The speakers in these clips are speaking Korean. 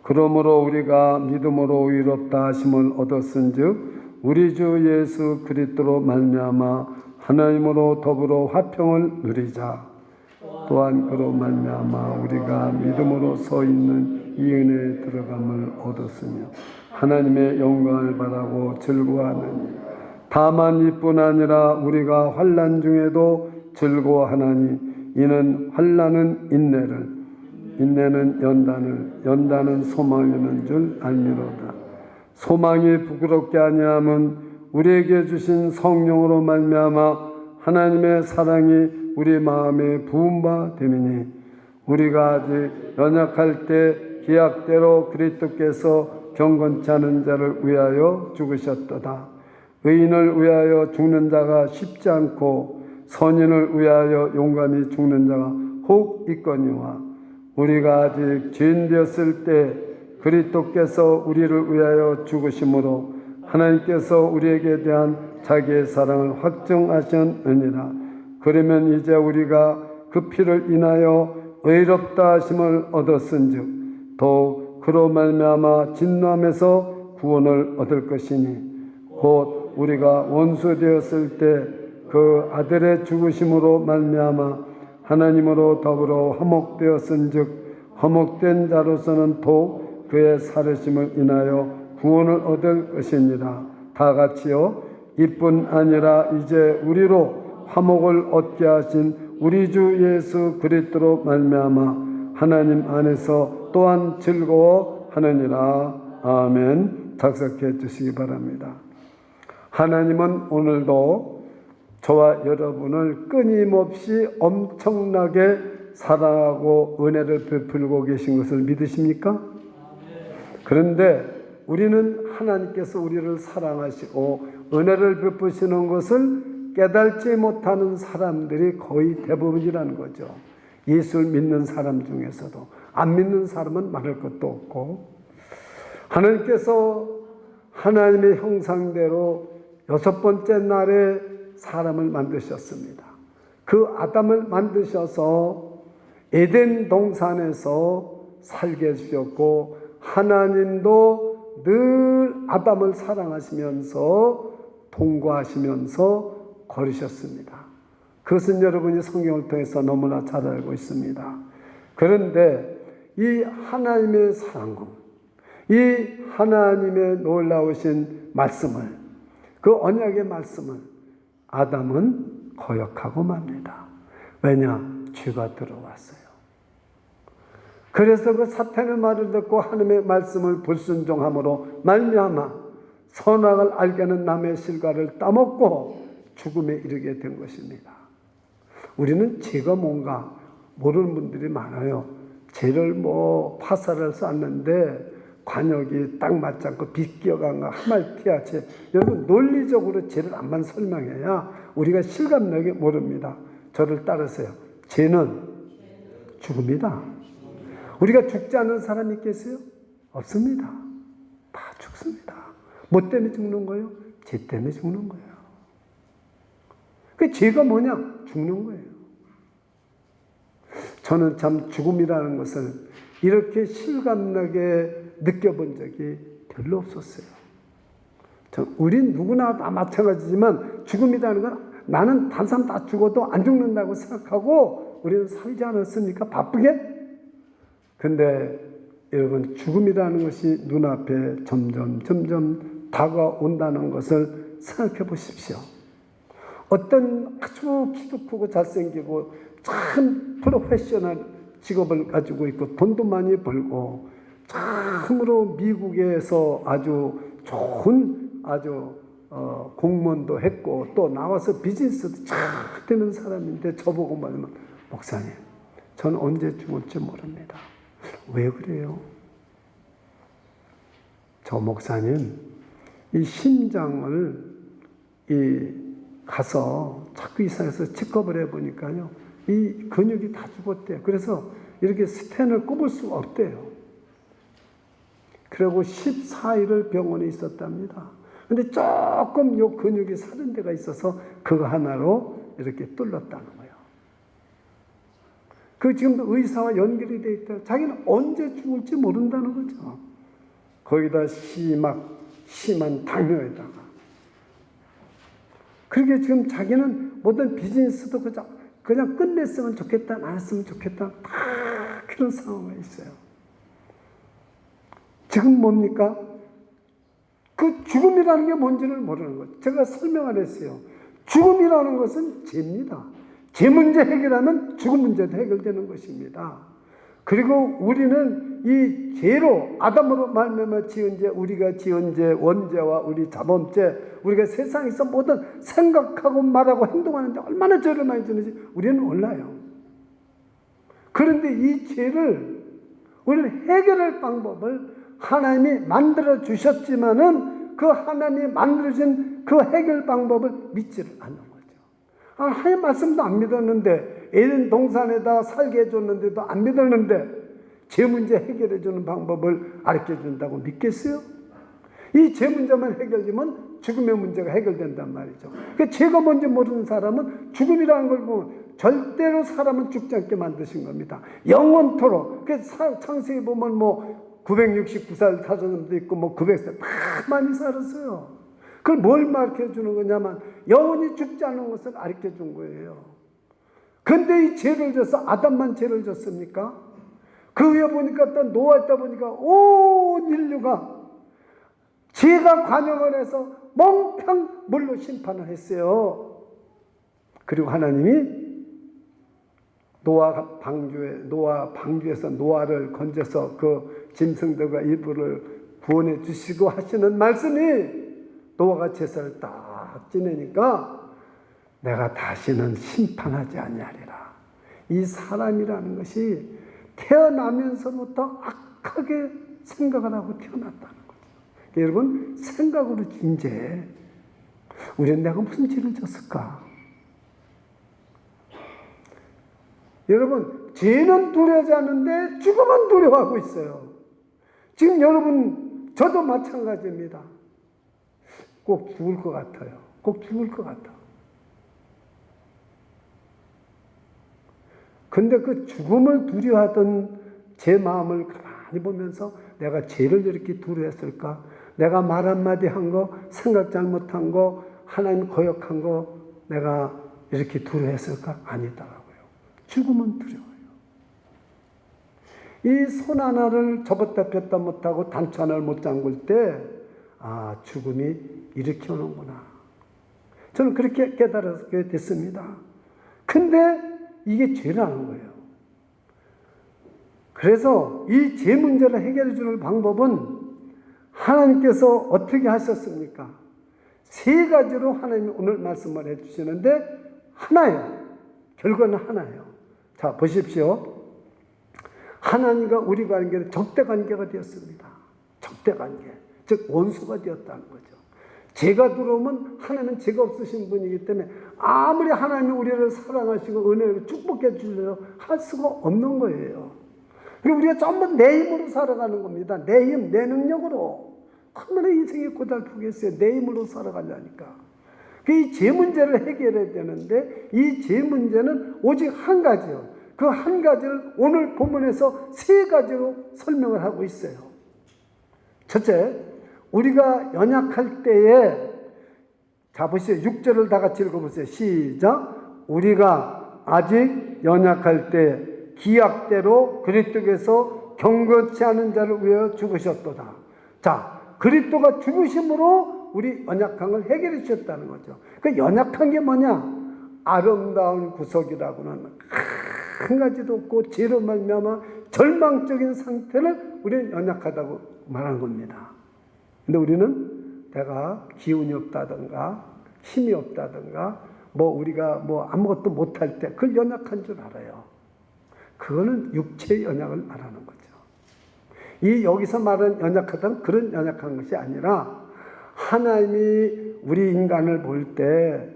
그러므로 우리가 믿음으로 의롭다 하심을 얻었은즉 우리 주 예수 그리스도로 말미암아 하나님으로 더불어 화평을 누리자. 또한 그로 말미암아 우리가 믿음으로 서 있는 이 은혜에 들어감을 얻었으며 하나님의 영광을 바라고 즐거워하느니 다만 이뿐 아니라 우리가 환난 중에도 즐거워하나니 이는 환난은 인내를, 인내는 연단을, 연단은 소망을 이루는 줄 알미로다. 소망이 부끄럽게 아니함은 우리에게 주신 성령으로 말미암아 하나님의 사랑이 우리 마음에 부은 바 됨이니 우리가 아직 연약할 때 기약대로 그리스도께서 경건치 않은 자를 위하여 죽으셨도다. 의인을 위하여 죽는 자가 쉽지 않고 선인을 위하여 용감히 죽는 자가 혹 있거니와 우리가 아직 죄인 되었을 때 그리스도께서 우리를 위하여 죽으심으로 하나님께서 우리에게 대한 자기의 사랑을 확증하셨느니라. 그러면 이제 우리가 그 피를 인하여 의롭다 하심을 얻었은즉 더욱 그로 말미암아 진노함에서 구원을 얻을 것이니 곧 우리가 원수 되었을 때 그 아들의 죽으심으로 말미암아 하나님으로 더불어 화목되었은즉 화목된 자로서는 또 그의 살으심을 인하여 구원을 얻을 것이니라. 다 같이요. 이뿐 아니라 이제 우리로 화목을 얻게 하신 우리 주 예수 그리스도로 말미암아 하나님 안에서 또한 즐거워하느니라. 아멘. 작석해 주시기 바랍니다. 하나님은 오늘도 저와 여러분을 끊임없이 엄청나게 사랑하고 은혜를 베풀고 계신 것을 믿으십니까? 그런데 우리는 하나님께서 우리를 사랑하시고 은혜를 베푸시는 것을 깨달지 못하는 사람들이 거의 대부분이라는 거죠. 예수를 믿는 사람 중에서도 안 믿는 사람은 말할 것도 없고, 하나님께서 하나님의 형상대로 6번째 날에 사람을 만드셨습니다. 그 아담을 만드셔서 에덴 동산에서 살게 해주셨고 하나님도 늘 아담을 사랑하시면서 동거하시면서 거르셨습니다. 그것은 여러분이 성경을 통해서 너무나 잘 알고 있습니다. 그런데 이 하나님의 사랑과 이 하나님의 놀라우신 말씀을, 그 언약의 말씀을 아담은 거역하고 맙니다. 왜냐? 죄가 들어왔어요. 그래서 그 사탄의 말을 듣고 하나님의 말씀을 불순종함으로 말미암아 선악을 알게 하는 남의 실과를 따먹고 죽음에 이르게 된 것입니다. 우리는 죄가 뭔가 모르는 분들이 많아요. 죄를 화살을 쐈는데 관역이 딱 맞지 않고 비껴간 거 하말티아 죄. 여러분 논리적으로 죄를 안만 설명해야 우리가 실감나게 모릅니다. 저를 따르세요. 죄는 죽음이다. 우리가 죽지 않는 사람이 있겠어요? 없습니다. 다 죽습니다. 뭐 때문에 죽는 거예요? 죄 때문에 죽는 거예요. 그 죄가 뭐냐? 죽는 거예요. 저는 참 죽음이라는 것을 이렇게 실감나게 느껴본 적이 별로 없었어요. 우린 누구나 다 마찬가지지만 죽음이라는 건 나는 다른 사람 다 죽어도 안 죽는다고 생각하고 우리는 살지 않았습니까? 바쁘게? 근데 여러분 죽음이라는 것이 눈앞에 점점 다가온다는 것을 생각해 보십시오. 어떤 아주 키도 크고 잘생기고 참 프로페셔널 직업을 가지고 있고 돈도 많이 벌고 참으로 미국에서 아주 좋은 공무원도 했고 또 나와서 비즈니스도 잘 되는 사람인데 저보고 말하면 목사님 저는 언제 죽을지 모릅니다. 왜 그래요? 저 목사님 이 심장을 가서 자꾸 이상해서 체크업을 해보니까요 이 근육이 다 죽었대요. 그래서 이렇게 스텐을 꼽을 수가 없대요. 그리고 14일을 병원에 있었답니다. 근데 조금 요 근육이 사는 데가 있어서 그거 하나로 이렇게 뚫렸다는 거예요. 그 지금도 의사와 연결이 돼 있다. 자기는 언제 죽을지 모른다는 거죠. 거기다 심한 당뇨에다가. 그렇게 지금 자기는 모든 비즈니스도 그냥 끝냈으면 좋겠다, 안 했으면 좋겠다, 다 그런 상황에 있어요. 지금 뭡니까? 그 죽음이라는 게 뭔지를 모르는 거죠. 제가 설명을 했어요. 죽음이라는 것은 죄입니다. 죄 문제 해결하면 죽음 문제도 해결되는 것입니다. 그리고 우리는 이 죄로 아담으로 말미암아 지은 죄, 우리가 지은 죄, 원죄와 우리 자범죄, 우리가 세상에서 모든 생각하고 말하고 행동하는데 얼마나 죄를 많이 지는지 우리는 몰라요. 그런데 이 죄를 우리는 해결할 방법을 하나님이 만들어 주셨지만은 그 하나님이 만들어 주신 그 해결 방법을 믿지를 않는 거죠. 하나님 말씀도 안 믿었는데, 에덴 동산에다 살게 해줬는데도 안 믿었는데 죄 문제 해결해 주는 방법을 가르쳐 준다고 믿겠어요? 이 죄 문제만 해결되면 죽음의 문제가 해결된단 말이죠. 그 죄가 뭔지 모르는 사람은 죽음이라는 걸 보면 절대로 사람은 죽지 않게 만드신 겁니다. 영원토록. 그 창세기 보면 뭐 969살 사는 사람도 있고 뭐 900살 다 많이 살았어요. 그걸 뭘 가르쳐 주는 거냐면 영원히 죽지 않는 것을 가르쳐 준 거예요. 근데 이 죄를 져서 아담만 죄를 졌습니까? 그 위에 보니까 또 노아 때 보니까 온 인류가 죄가 관영을 해서 멍평 물로 심판을 했어요. 그리고 하나님이 노아 방주에서 노아를 건져서 그 짐승들과 일부를 구원해 주시고 하시는 말씀이 노아가 제사를 딱 지내니까 내가 다시는 심판하지 아니하리라. 이 사람이라는 것이 태어나면서부터 악하게 생각을 하고 태어났다는 거죠. 여러분, 생각으로 진 죄. 우리는 내가 무슨 죄를 졌을까? 여러분, 죄는 두려워하지 않는데 죽음은 두려워하고 있어요. 지금 여러분, 저도 마찬가지입니다. 꼭 죽을 것 같아요. 꼭 죽을 것 같아. 근데 그 죽음을 두려워하던 제 마음을 가만히 보면서 내가 죄를 이렇게 두려워했을까? 내가 말 한마디 한 거, 생각 잘못한 거, 하나님 거역한 거 내가 이렇게 두려워했을까? 아니더라고요. 죽음은 두려워요. 이 손 하나를 접었다 폈다 못하고 단추 하나를 못 잠글 때 죽음이 이렇게 오는구나. 저는 그렇게 깨달았게 됐습니다. 근데 이게 죄라는 거예요. 그래서 이 죄 문제를 해결해 주는 방법은 하나님께서 어떻게 하셨습니까? 세 가지로 하나님이 오늘 말씀을 해주시는데 하나예요. 결과는 하나예요. 자, 보십시오. 하나님과 우리 관계는 적대 관계가 되었습니다. 적대 관계. 즉 원수가 되었다는 거죠. 죄가 들어오면 하나님은 죄가 없으신 분이기 때문에 아무리 하나님이 우리를 사랑하시고 은혜를 축복해 주려고 할 수가 없는 거예요. 그리고 우리가 전부 내 힘으로 살아가는 겁니다. 내 힘, 내 능력으로. 얼마나 인생이 고달프겠어요. 내 힘으로 살아가려니까. 이 죄 문제를 해결해야 되는데 이 죄 문제는 오직 한 가지요. 그 한 가지를 오늘 본문에서 세 가지로 설명을 하고 있어요. 첫째, 우리가 연약할 때에, 자 보세요. 6절을 다 같이 읽어보세요. 시작. 우리가 아직 연약할 때 기약대로 그리스도께서 경건치 않은 자를 위하여 죽으셨도다. 자, 그리스도가 죽으심으로 우리 연약함을 해결해 주셨다는 거죠. 그 연약한 게 뭐냐? 아름다운 구속이라고는 한 가지도 없고 죄로 말미암아 절망적인 상태를 우리는 연약하다고 말하는 겁니다. 근데 우리는 내가 기운이 없다든가 힘이 없다든가 우리가 아무것도 못할 때 그걸 연약한 줄 알아요. 그거는 육체의 연약을 말하는 거죠. 이 여기서 말하는 연약하다는 그런 연약한 것이 아니라 하나님이 우리 인간을 볼 때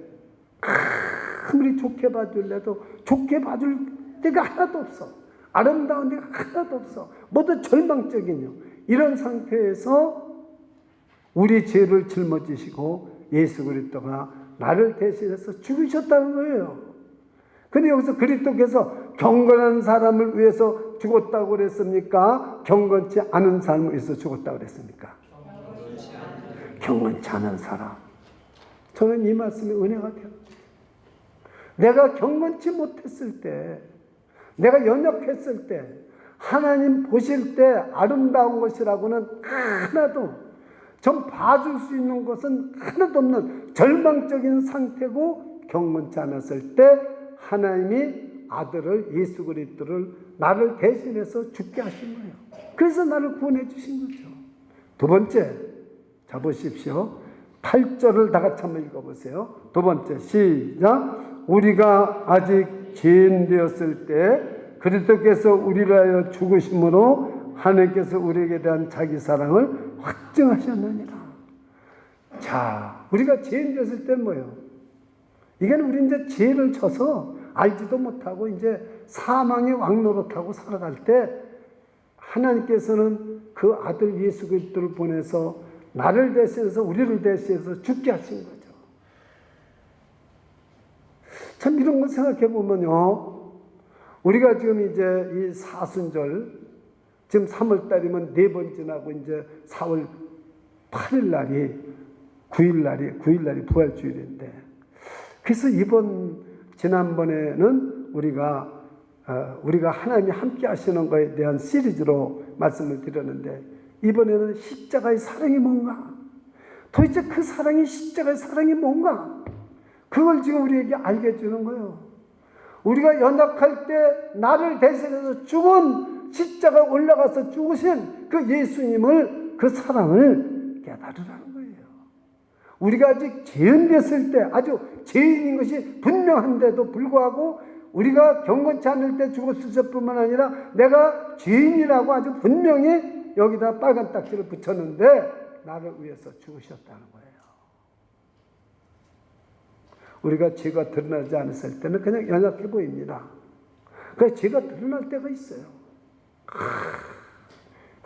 아무리 좋게 봐줄래도 좋게 봐줄 데가 하나도 없어. 아름다운 데가 하나도 없어. 모두 절망적이요. 이런 상태에서 우리 죄를 짊어지시고 예수 그리스도가 나를 대신해서 죽으셨다는 거예요. 근데 여기서 그리스도께서 경건한 사람을 위해서 죽었다고 그랬습니까? 경건치 않은 사람을 위해서 죽었다고 그랬습니까? 경건치 않은 사람. 저는 이 말씀이 은혜가 돼요. 내가 경건치 못했을 때, 내가 연약했을 때, 하나님 보실 때 아름다운 것이라고는 하나도, 전 봐줄 수 있는 것은 하나도 없는 절망적인 상태고, 경건치 않았을 때 하나님이 아들을, 예수 그리스도를 나를 대신해서 죽게 하신 거예요. 그래서 나를 구원해 주신 거죠. 두 번째, 자 보십시오. 8절을 다 같이 한번 읽어보세요. 두 번째, 시작. 우리가 아직 죄인 되었을 때 그리스도께서 우리를 하여 죽으심으로 하나님께서 우리에게 대한 자기 사랑을 확증하셨느니라. 자, 우리가 죄인 되었을 때는 뭐예요? 이게는 우리 이제 죄를 져서 알지도 못하고 이제 사망의 왕노릇하고 살아갈 때 하나님께서는 그 아들 예수 그리스도를 보내서 나를 대신해서 우리를 대신해서 죽게 하신 거죠. 참 이런 거 생각해 보면요, 우리가 지금 이제 이 사순절, 지금 3월 달이면 4번 지나고 이제 4월 8일 날이 9일 날이 부활주일인데, 그래서 지난번에는 우리가 하나님이 함께 하시는 것에 대한 시리즈로 말씀을 드렸는데, 이번에는 십자가의 사랑이 뭔가? 도대체 그 사랑이, 십자가의 사랑이 뭔가? 그걸 지금 우리에게 알게 해주는 거예요. 우리가 연약할 때 나를 대신해서 죽은, 십자가에 올라가서 죽으신 그 예수님을, 그 사랑을 깨달으라는 거예요. 우리가 아직 죄인 됐을 때, 아주 죄인인 것이 분명한데도 불구하고 우리가 경건치 않을 때 죽었을 뿐만 아니라 내가 죄인이라고 아주 분명히 여기다 빨간 딱지를 붙였는데 나를 위해서 죽으셨다는 거예요. 우리가 죄가 드러나지 않았을 때는 그냥 연약해 보입니다. 그래서 죄가 드러날 때가 있어요.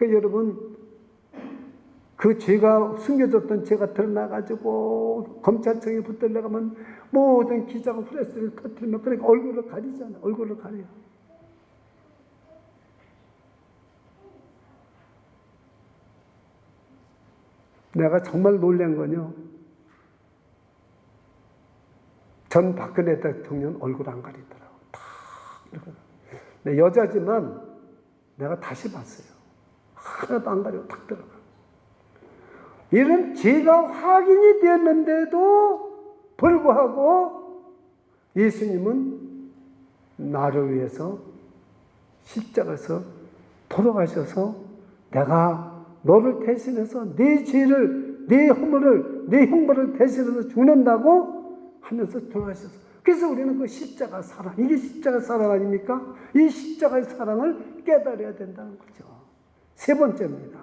여러분, 그 죄가, 숨겨졌던 죄가 드러나가지고 검찰청에 붙들려가면 모든 기자가 프레스를 터뜨리면, 그러니까 얼굴을 가리잖아요. 얼굴을 가려요. 내가 정말 놀란 건요, 전 박근혜 대통령 얼굴 안 가리더라고. 탁 여자지만 내가 다시 봤어요. 하나도 안 가리고 탁 들어가. 이런 죄가 확인이 됐는데도 불구하고 예수님은 나를 위해서 십자가에서 돌아가셔서 내가 너를 대신해서 네 죄를, 네 허물을, 네 형벌을 대신해서 죽는다고 하면서 돌아가셔서, 그래서 우리는 그 십자가 사랑, 이게 십자가 사랑 아닙니까? 이 십자가의 사랑을 깨달아야 된다는 거죠. 세 번째입니다.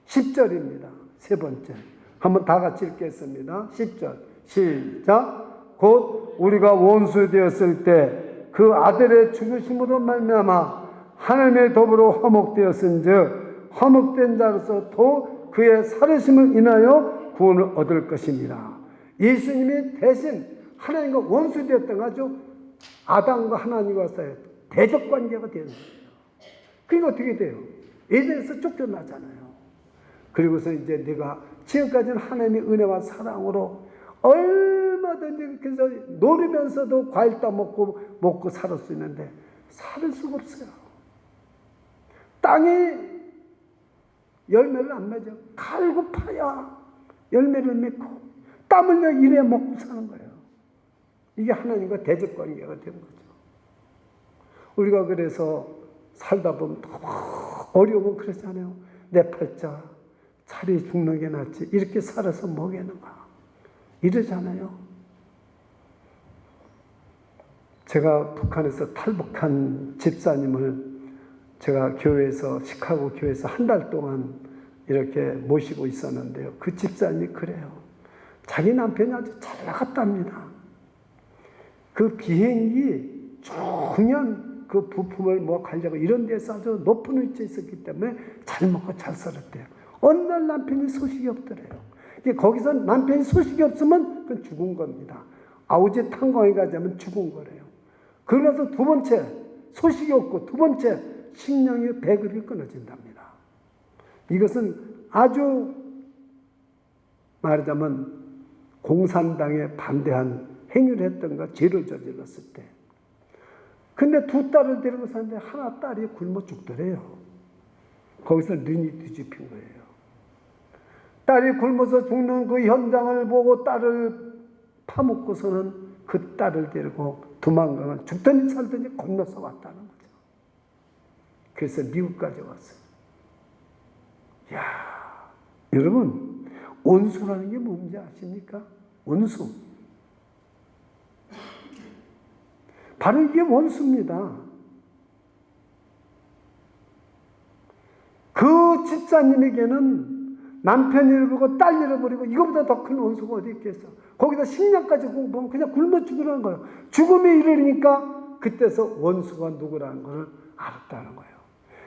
10절입니다. 세 번째. 한번 다 같이 읽겠습니다. 10절. 시작. 곧 우리가 원수 되었을 때 그 아들의 죽으심으로 말미암아 하나님의 도으로 화목되었은즉 화목된 자로서 또 그의 살으심을 인하여 구원을 얻을 것입니다. 예수님이 대신 하나님과 원수 되었던 거죠. 아담과 하나님과 사이에 대적 관계가 되는 거예요. 그게 어떻게 돼요? 에덴에서 쫓겨나잖아요. 그리고서 이제 내가 지금까지는 하나님의 은혜와 사랑으로 얼마든지 그래서 노리면서도 과일 따먹고 살을 수 있는데 살을 수가 없어요. 땅이 열매를 안 맺어. 갈고 파야 열매를 맺고 땀 흘려 일해 먹고 사는 거예요. 이게 하나님과 대적 관계가 된 거죠. 우리가 그래서 살다 보면 어려우면 그러잖아요. 내 팔자 차라리 죽는 게 낫지 이렇게 살아서 뭐겠는가 이러잖아요. 제가 북한에서 탈북한 집사님을 제가 교회에서, 시카고 교회에서 한 달 동안 이렇게 모시고 있었는데요. 그 집사님이 그래요. 자기 남편이 아주 잘 나갔답니다. 그 비행기 중요한 그 부품을 뭐 가려고 이런 데서 아주 높은 위치에 있었기 때문에 잘 먹고 잘 살았대요. 어느 날 남편이 소식이 없더래요. 거기서 남편이 소식이 없으면 그건 죽은 겁니다. 아우지 탄광에 가자면 죽은 거래요. 그러면서 두 번째 소식이 없고, 두 번째, 식량의 배급이 끊어진답니다. 이것은 아주 말하자면 공산당에 반대한 행위를 했던가 죄를 저질렀을 때. 근데 두 딸을 데리고 사는데 하나 딸이 굶어 죽더래요. 거기서 눈이 뒤집힌 거예요. 딸이 굶어서 죽는 그 현장을 보고 딸을 파묻고서는 그 딸을 데리고 도망가면 죽든지 살든지 건너서 왔다는 거죠. 그래서 미국까지 왔어요. 야, 여러분, 원수라는 게 뭔지 아십니까? 원수. 바로 이게 원수입니다. 그 집사님에게는 남편 잃어버리고 딸 잃어버리고 이거보다 더 큰 원수가 어디 있겠어. 거기다 식량까지 공부하면 그냥 굶어 죽으라는 거예요. 죽음에 이르니까 그때서 원수가 누구라는 걸 알았다는 거예요.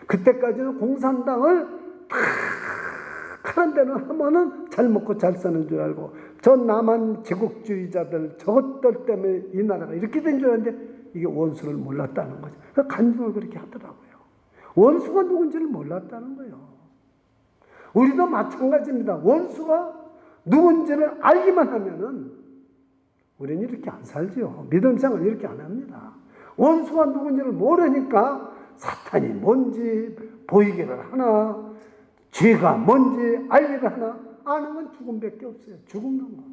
그때까지는 공산당을 탁 하는 데는 하면은 잘 먹고 잘 사는 줄 알고, 저 남한 제국주의자들 저것들 때문에 이 나라가 이렇게 된 줄 알았는데 이게 원수를 몰랐다는 거죠. 간증을 그렇게 하더라고요. 원수가 누군지를 몰랐다는 거예요. 우리도 마찬가지입니다. 원수가 누군지를 알기만 하면은 우리는 이렇게 안 살죠. 믿음 생활 이렇게 안 합니다. 원수가 누군지를 모르니까 사탄이 뭔지 보이기를 하나, 죄가 뭔지 알기를 하나, 아는 건 죽음밖에 없어요. 죽는 거.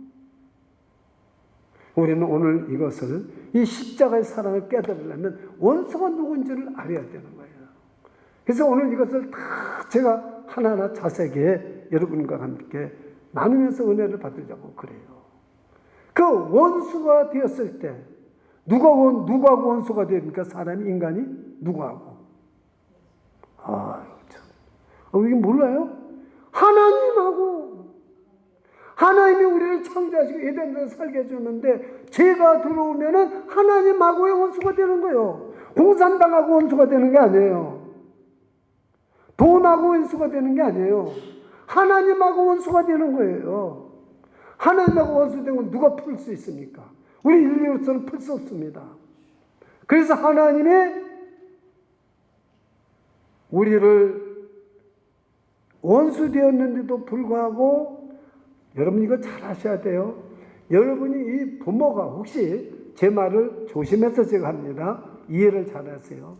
우리는 오늘 이것을, 이 십자가의 사랑을 깨달으려면 원수가 누군지를 알아야 되는 거예요. 그래서 오늘 이것을 다 제가 하나하나 자세하게 여러분과 함께 나누면서 은혜를 받으려고 그래요. 그 원수가 되었을 때 누구하고 원수가 됩니까? 사람이, 인간이? 누구하고? 참. 이게 몰라요? 하나님하고. 하나님이 우리를 창조하시고 에덴에서 살게 해주는데 죄가 들어오면은 하나님하고의 원수가 되는 거예요. 공산당하고 원수가 되는 게 아니에요. 돈하고 원수가 되는 게 아니에요. 하나님하고 원수가 되는 거예요. 하나님하고 원수된 건 누가 풀 수 있습니까? 우리 인류로서는 풀 수 없습니다. 그래서 하나님이 우리를 원수 되었는데도 불구하고, 여러분 이거 잘 하셔야 돼요. 여러분이 이 부모가, 혹시 제 말을 조심해서 제가 합니다. 이해를 잘 하세요.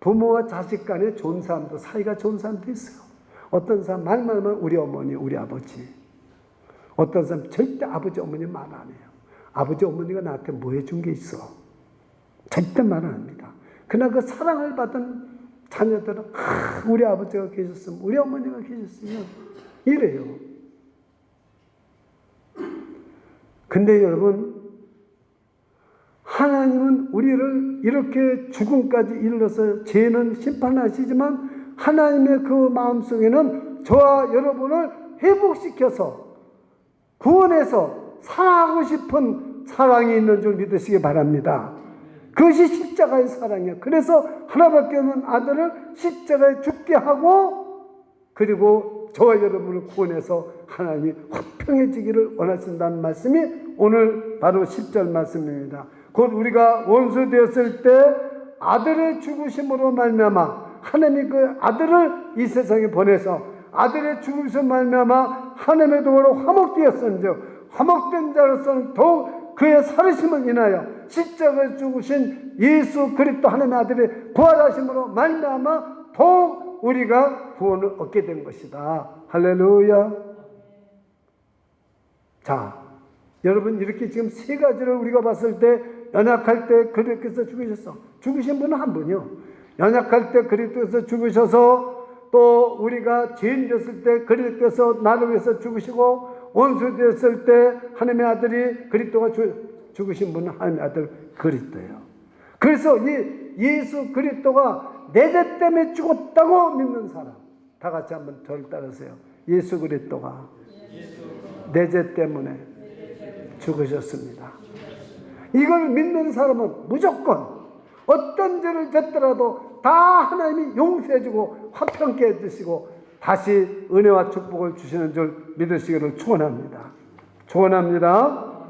부모와 자식 간에 좋은 사람도, 사이가 좋은 사람도 있어요. 어떤 사람 말만 하면 우리 어머니, 우리 아버지. 어떤 사람 절대 아버지, 어머니 말 안 해요. 아버지, 어머니가 나한테 뭐 해준 게 있어. 절대 말 안 합니다. 그러나 그 사랑을 받은 자녀들은 우리 아버지가 계셨으면, 우리 어머니가 계셨으면 이래요. 근데 여러분, 하나님은 우리를 이렇게 죽음까지 이르러서 죄는 심판하시지만 하나님의 그 마음속에는 저와 여러분을 회복시켜서 구원해서 사랑하고 싶은 사랑이 있는 줄 믿으시기 바랍니다. 그것이 십자가의 사랑이에요. 그래서 하나밖에 없는 아들을 십자가에 죽게 하고, 그리고 저와 여러분을 구원해서 하나님이 화평해지기를 원하신다는 말씀이 오늘 바로 10절 말씀입니다. 곧 우리가 원수 되었을 때 아들의 죽으심으로 말미암아 하나님이 그 아들을 이 세상에 보내서 아들의 죽으심으로 말미암아 하나님의 도로 화목되었은즉 화목된 자로서는 더욱 그의 살으심을 인하여 십자가에 죽으신 예수 그리스도 하나님의 아들의 부활하심으로 말미암아 더욱 우리가 구원을 얻게 된 것이다. 할렐루야. 자, 여러분, 이렇게 지금 세 가지를 우리가 봤을 때, 연약할 때 그리스도께서 죽으셨어. 죽으신 분은 한 분이요. 연약할 때 그리스도께서 죽으셔서, 또 우리가 죄인 되었을 때 그리스도께서 나를 위해서 죽으시고, 원수 되었을 때 하나님의 아들이 그리스도가 죽으신 분은 하나님의 아들 그리스도예요. 그래서 이 예수 그리스도가 내 죄 때문에 죽었다고 믿는 사람, 다 같이 한번 저를 따르세요. 예수 그리스도가 내 죄 때문에 죽으셨습니다. 이걸 믿는 사람은 무조건 어떤 죄를 졌더라도 다 하나님이 용서해주고 화평케 해주시고 다시 은혜와 축복을 주시는 줄 믿으시기를 축원합니다. 축원합니다.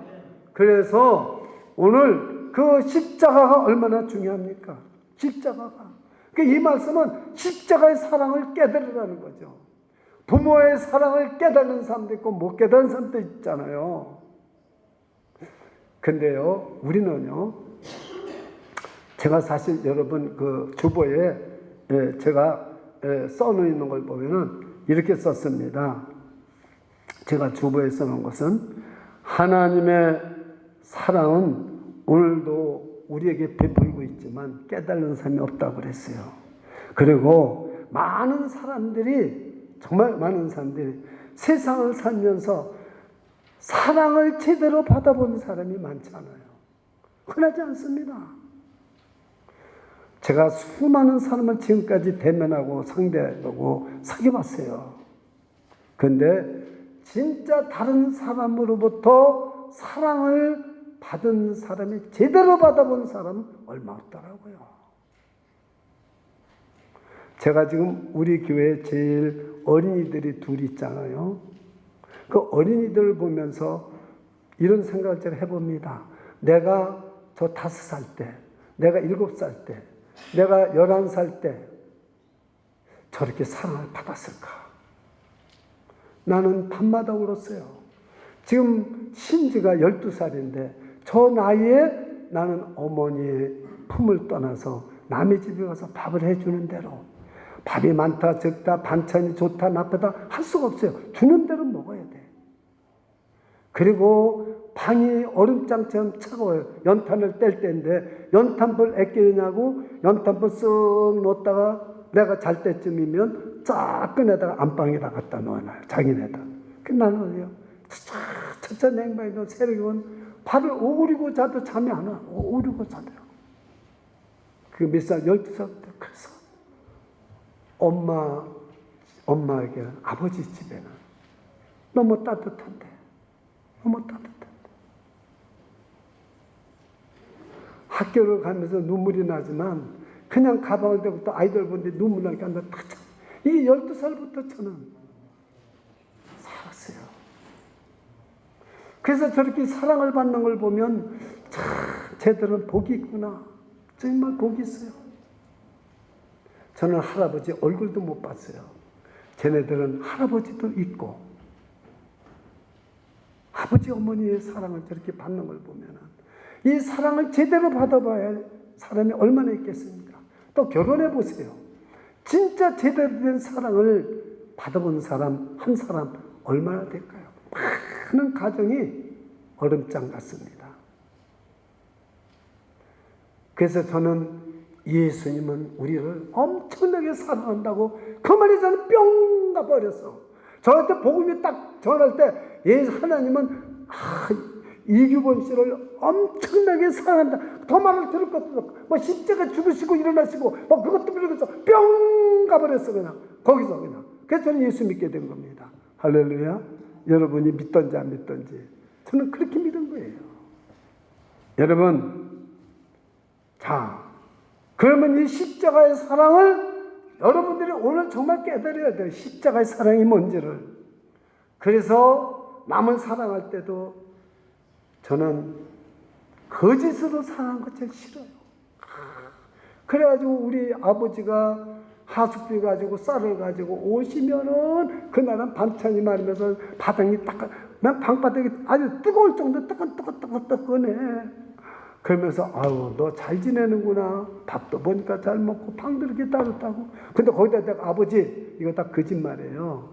그래서 오늘 그 십자가가 얼마나 중요합니까? 십자가가. 이 말씀은 십자가의 사랑을 깨달으라는 거죠. 부모의 사랑을 깨닫는 사람도 있고 못 깨닫는 사람도 있잖아요. 근데요, 우리는요, 제가 사실 여러분 그 주보에 제가 써놓은 걸 보면은 이렇게 썼습니다. 제가 주보에 써놓은 것은 하나님의 사랑은 오늘도 우리에게 베풀고 있지만 깨달는 사람이 없다고 그랬어요. 그리고 많은 사람들이, 정말 많은 사람들이 세상을 살면서 사랑을 제대로 받아본 사람이 많지 않아요. 흔하지 않습니다. 제가 수많은 사람을 지금까지 대면하고 상대하고 사귀어봤어요. 근데 진짜 다른 사람으로부터 사랑을 받은 사람이, 제대로 받아본 사람은 얼마 없더라고요. 제가 지금 우리 교회에 제일 어린이들이 둘 있잖아요. 그 어린이들을 보면서 이런 생각을 제가 해봅니다. 내가 저 5살 때, 내가 7살 때, 내가 11살 때 저렇게 사랑을 받았을까? 나는 밤마다 울었어요. 지금 신지가 12살인데 저 나이에 나는 어머니의 품을 떠나서 남의 집에 가서 밥을 해주는 대로, 밥이 많다 적다 반찬이 좋다 나쁘다 할 수가 없어요. 주는 대로 먹어야 돼. 그리고 방이 얼음장처럼 차가워요. 연탄을 뗄 때인데 연탄불 애끼느냐고 연탄불 쓱 놓다가 내가 잘 때쯤이면 쫙 꺼내다가 안방에다 갖다 놓아놔요. 자기네다. 그 나는 첫째 냉방에도 새벽에 온 발을 오그리고 자도 잠이 안 와. 오그리고 자더라고. 그 몇 살? 12살부터. 그래서 엄마에게 아버지 집에는 너무 따뜻한데, 너무 따뜻한데. 학교를 가면서 눈물이 나지만 그냥 가방을 대고 또 아이들 보는데 눈물 나니까 나 타자. 이 12살부터 저는 살았어요. 그래서 저렇게 사랑을 받는 걸 보면 참 쟤들은 복이 있구나. 정말 복이 있어요. 저는 할아버지 얼굴도 못 봤어요. 쟤네들은 할아버지도 있고 아버지 어머니의 사랑을 저렇게 받는 걸 보면 이 사랑을 제대로 받아봐야 사람이 얼마나 있겠습니까? 또 결혼해 보세요. 진짜 제대로 된 사랑을 받아본 사람 한 사람 얼마나 될까요? 많은 가정이 얼음장 같습니다. 그래서 저는 예수님은 우리를 엄청나게 사랑한다고 그 말이 저는 뿅 가버렸어. 저한테 복음이 딱 전할 때 하나님은 이규본 씨를 엄청나게 사랑한다. 더 말을 들을 것도 없고 뭐 십자가 죽으시고 일어나시고 뭐 그것도 모르겠어. 뿅 가버렸어. 그냥 거기서 그냥. 그래서 저는 예수 믿게 된 겁니다. 할렐루야. 여러분이 믿던지 안 믿던지 저는 그렇게 믿은 거예요. 여러분, 자, 그러면 이 십자가의 사랑을 여러분들이 오늘 정말 깨달아야 돼요. 십자가의 사랑이 뭔지를. 그래서 남을 사랑할 때도 저는 거짓으로 사랑한 거 제일 싫어요. 그래가지고 우리 아버지가 하숙비 가지고 쌀을 가지고 오시면은 그날은 반찬이 많으면서 바닥이 난 방바닥이 아주 뜨거울 정도 뜨끈뜨끈뜨끈뜨끈해. 그러면서 아유 너 잘 지내는구나. 밥도 보니까 잘 먹고 방도 이렇게 따뜻하고. 근데 거기다 내가 아버지 이거 다 거짓말이에요.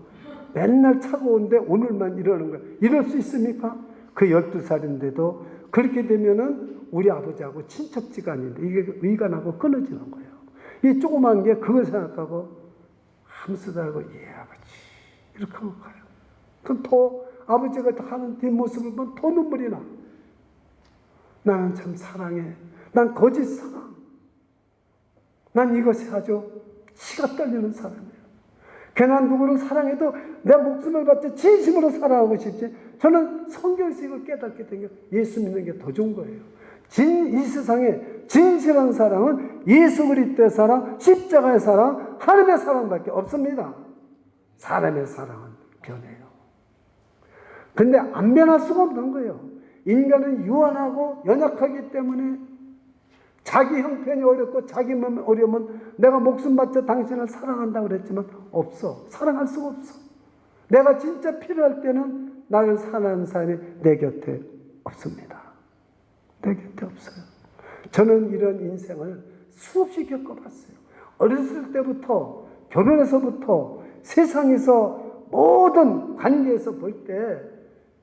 맨날 차가운데 오늘만 이러는 거야. 이럴 수 있습니까? 그 12살인데도 그렇게 되면은 우리 아버지하고 친척지간인데 이게 의간하고 끊어지는 거예요. 이 조그만 게 그걸 생각하고 함수다고 예 아버지 이렇게 하고 가요. 그럼 더 아버지가 하는 뒷모습을 보면 더 눈물이 나. 나는 참 사랑해. 난 거짓 사랑. 난 이것이 아주 치가 떨리는 사람이에요. 괜한 누구를 사랑해도 내 목숨을 바쳐 진심으로 사랑하고 싶지. 저는 성경에서 이걸 깨닫게 된 게 예수 믿는 게 더 좋은 거예요. 이 세상에 진실한 사랑은 예수 그리스도의 사랑, 십자가의 사랑, 하나님의 사랑밖에 없습니다. 사람의 사랑은 변해요. 근데 안 변할 수가 없는 거예요. 인간은 유한하고 연약하기 때문에 자기 형편이 어렵고 자기 몸이 어려우면 내가 목숨 바쳐 당신을 사랑한다고 그랬지만 없어. 사랑할 수가 없어. 내가 진짜 필요할 때는 나를 사랑하는 사람이 내 곁에 없습니다. 내 곁에 없어요. 저는 이런 인생을 수없이 겪어봤어요. 어렸을 때부터, 결혼해서부터, 세상에서 모든 관계에서 볼 때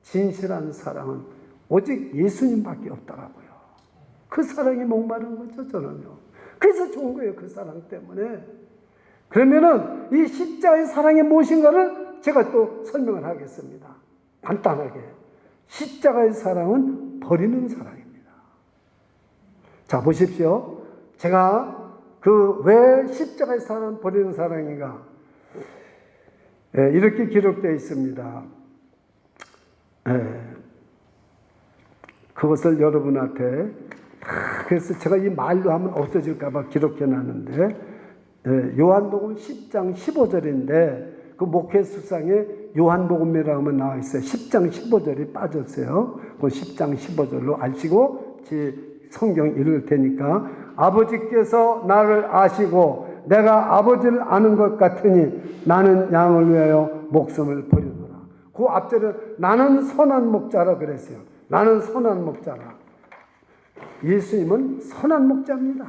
진실한 사랑은 오직 예수님밖에 없더라고요. 그 사랑이 목마른 거죠, 저는요. 그래서 좋은 거예요, 그 사랑 때문에. 그러면은 이 십자가의 사랑이 무엇인가를 제가 또 설명을 하겠습니다. 간단하게. 십자가의 사랑은 버리는 사랑입니다. 자, 보십시오. 제가 왜 십자가의 사랑은 버리는 사랑인가? 이렇게 기록되어 있습니다. 그것을 여러분한테 그래서 제가 이 말로 하면 없어질까봐 기록해 놨는데 요한복음 10장 15절인데 그 목회수상에 요한복음이라고 하면 나와 있어요. 10장 15절이 빠졌어요. 그 10장 15절로 아시고 제 성경 읽을 테니까 아버지께서 나를 아시고 내가 아버지를 아는 것 같으니 나는 양을 위하여 목숨을 버리노라. 그 앞절은 나는 선한 목자라 그랬어요. 나는 선한 목자라. 예수님은 선한 목자입니다.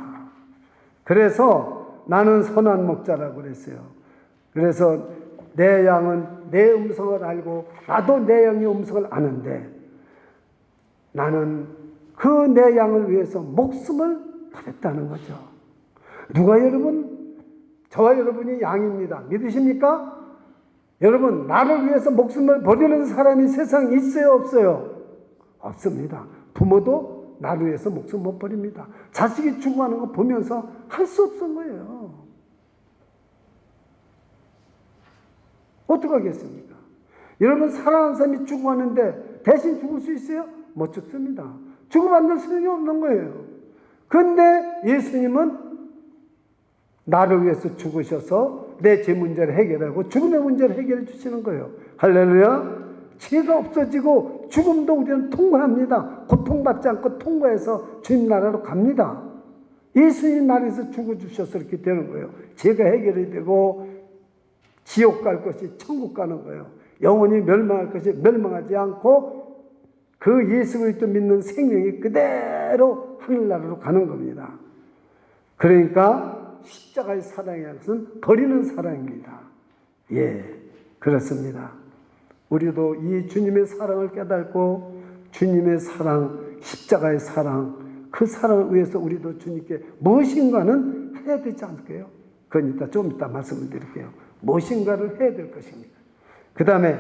그래서 나는 선한 목자라고 그랬어요. 그래서 내 양은 내 음성을 알고 나도 내 양의 음성을 아는데 나는 그 내 양을 위해서 목숨을 버렸다는 거죠. 누가 여러분? 저와 여러분이 양입니다. 믿으십니까? 여러분, 나를 위해서 목숨을 버리는 사람이 세상에 있어요, 없어요? 없습니다. 부모도 나를 위해서 목숨 못 버립니다. 자식이 죽어가는 거 보면서 할 수 없는 거예요. 어떡하겠습니까? 여러분, 사랑하는 사람이 죽어가는데 대신 죽을 수 있어요? 못 죽습니다. 죽어받는 소용이 없는 거예요. 그런데 예수님은 나를 위해서 죽으셔서 내 죄 문제를 해결하고 죽음의 문제를 해결해 주시는 거예요. 할렐루야. 죄가 없어지고 죽음도 우리는 통과합니다. 고통받지 않고 통과해서 주님 나라로 갑니다. 예수님 나라에서 죽어주셔서 이렇게 되는 거예요. 죄가 해결이 되고 지옥 갈 것이 천국 가는 거예요. 영원히 멸망할 것이 멸망하지 않고 그 예수 그리스도 믿는 생명이 그대로 하늘나라로 가는 겁니다. 그러니까 십자가의 사랑이라는 것은 버리는 사랑입니다. 예, 그렇습니다. 우리도 이 주님의 사랑을 깨닫고 주님의 사랑, 십자가의 사랑, 그 사랑을 위해서 우리도 주님께 무엇인가는 해야 되지 않을까요? 그건 좀 이따 말씀을 드릴게요. 무엇인가를 해야 될 것입니다. 그 다음에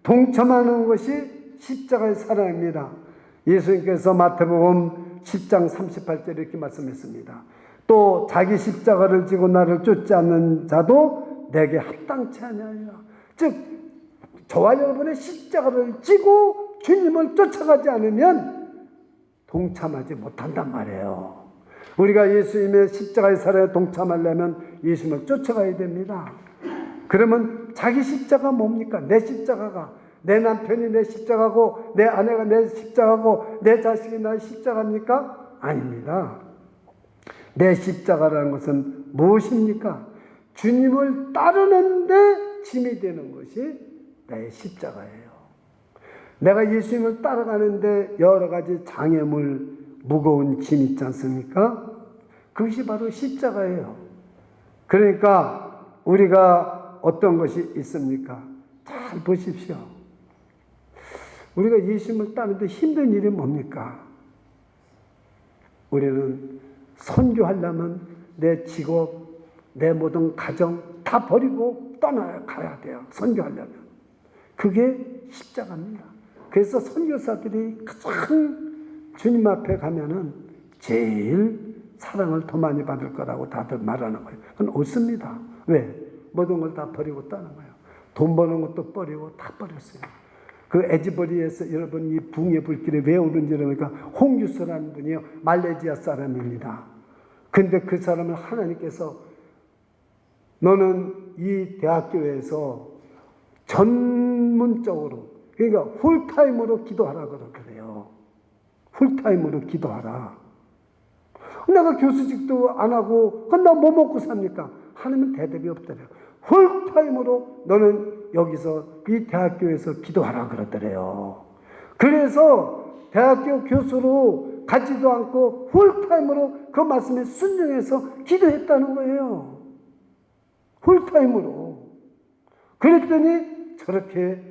동참하는 것이 십자가의 사랑입니다. 예수님께서 마태복음 10장 38절 이렇게 말씀했습니다. 또 자기 십자가를 지고 나를 쫓지 않는 자도 내게 합당치 아니하리라. 즉 저와 여러분의 십자가를 지고 주님을 쫓아가지 않으면 동참하지 못한단 말이에요. 우리가 예수님의 십자가의 사랑에 동참하려면 예수님을 쫓아가야 됩니다. 그러면 자기 십자가 뭡니까? 내 십자가가 내 남편이 내 십자가고 내 아내가 내 십자가고 내 자식이 나의 십자가입니까? 아닙니다. 내 십자가라는 것은 무엇입니까? 주님을 따르는데 짐이 되는 것이 내 십자가예요. 내가 예수님을 따라가는데 여러 가지 장애물, 무거운 짐 있지 않습니까? 그것이 바로 십자가예요. 그러니까 우리가 어떤 것이 있습니까? 잘 보십시오. 우리가 예수님을 따르는데 힘든 일이 뭡니까? 우리는 선교하려면 내 직업, 내 모든 가정 다 버리고 떠나가야 돼요. 선교하려면. 그게 십자가입니다. 그래서 선교사들이 가장 주님 앞에 가면은 제일 사랑을 더 많이 받을 거라고 다들 말하는 거예요. 그건 옳습니다. 왜? 모든 걸 다 버리고 떠난 거예요. 돈 버는 것도 버리고 다 버렸어요. 그 에즈버리에서 여러분 이 붕의 불길에 왜 오는지 모르니까 홍유스라는 분이요. 말레이시아 사람입니다. 근데 그 사람을 하나님께서 너는 이 대학교에서 전문적으로 그러니까 풀타임으로 기도하라 그러더래요. 풀타임으로 기도하라. 내가 교수직도 안 하고 그럼 나 뭐 먹고 삽니까? 하나님은 대답이 없더래요. 풀타임으로 너는 여기서 이 대학교에서 기도하라 그러더래요. 그래서 대학교 교수로 가지도 않고 풀타임으로 그 말씀에 순종해서 기도했다는 거예요. 풀타임으로. 그랬더니 저렇게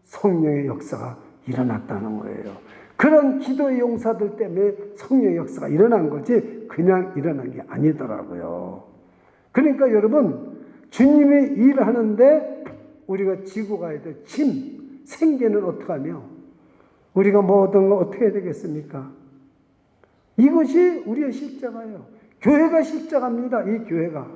성령의 역사가 일어났다는 거예요. 그런 기도의 용사들 때문에 성령의 역사가 일어난 거지 그냥 일어난 게 아니더라고요. 그러니까 여러분, 주님이 일하는데 우리가 지고 가야 될 짐, 생계는 어떻게 하며 우리가 모든 걸 어떻게 해야 되겠습니까? 이것이 우리의 십자가예요. 교회가 십자가입니다. 이 교회가.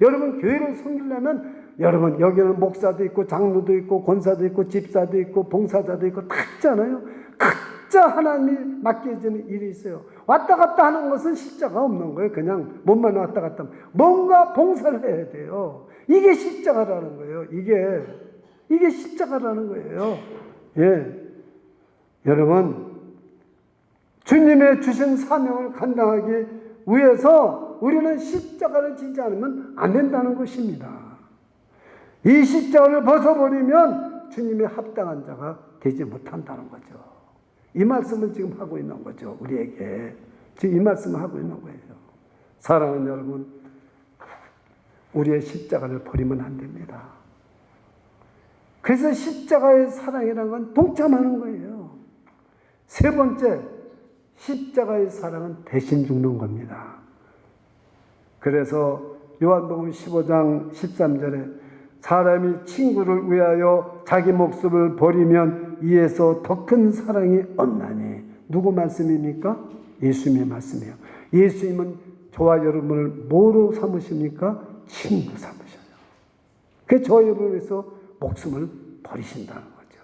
여러분, 교회를 섬기려면 여러분, 여기는 목사도 있고 장로도 있고 권사도 있고 집사도 있고 봉사자도 있고 다 있잖아요. 각자 하나님이 맡겨지는 일이 있어요. 왔다 갔다 하는 것은 십자가 없는 거예요. 그냥 몸만 왔다 갔다 하면. 뭔가 봉사를 해야 돼요. 이게 십자가라는 거예요. 이게 십자가라는 거예요. 예. 여러분, 주님의 주신 사명을 감당하기 위해서 우리는 십자가를 지지 않으면 안 된다는 것입니다. 이 십자가를 벗어버리면 주님의 합당한 자가 되지 못한다는 거죠. 이 말씀을 지금 하고 있는 거죠. 우리에게. 지금 이 말씀을 하고 있는 거예요. 사랑하는 여러분, 우리의 십자가를 버리면 안 됩니다. 그래서 십자가의 사랑이라는 건 동참하는 거예요. 세 번째, 십자가의 사랑은 대신 죽는 겁니다. 그래서 요한복음 15장 13절에 사람이 친구를 위하여 자기 목숨을 버리면 이에서 더 큰 사랑이 없나니. 누구 말씀입니까? 예수님의 말씀이에요. 예수님은 저와 여러분을 뭐로 삼으십니까? 친구 삼으셔요. 그래서 저와 여러분을 위해서 목숨을 버리신다는 거죠.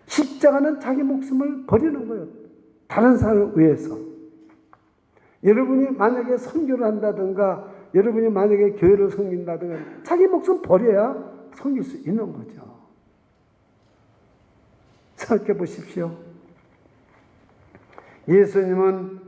십자가는 자기 목숨을 버리는 거예요. 다른 사람을 위해서. 여러분이 만약에 선교를 한다든가 여러분이 만약에 교회를 섬긴다든가 자기 목숨 버려야 섬길 수 있는 거죠. 생각해 보십시오. 예수님은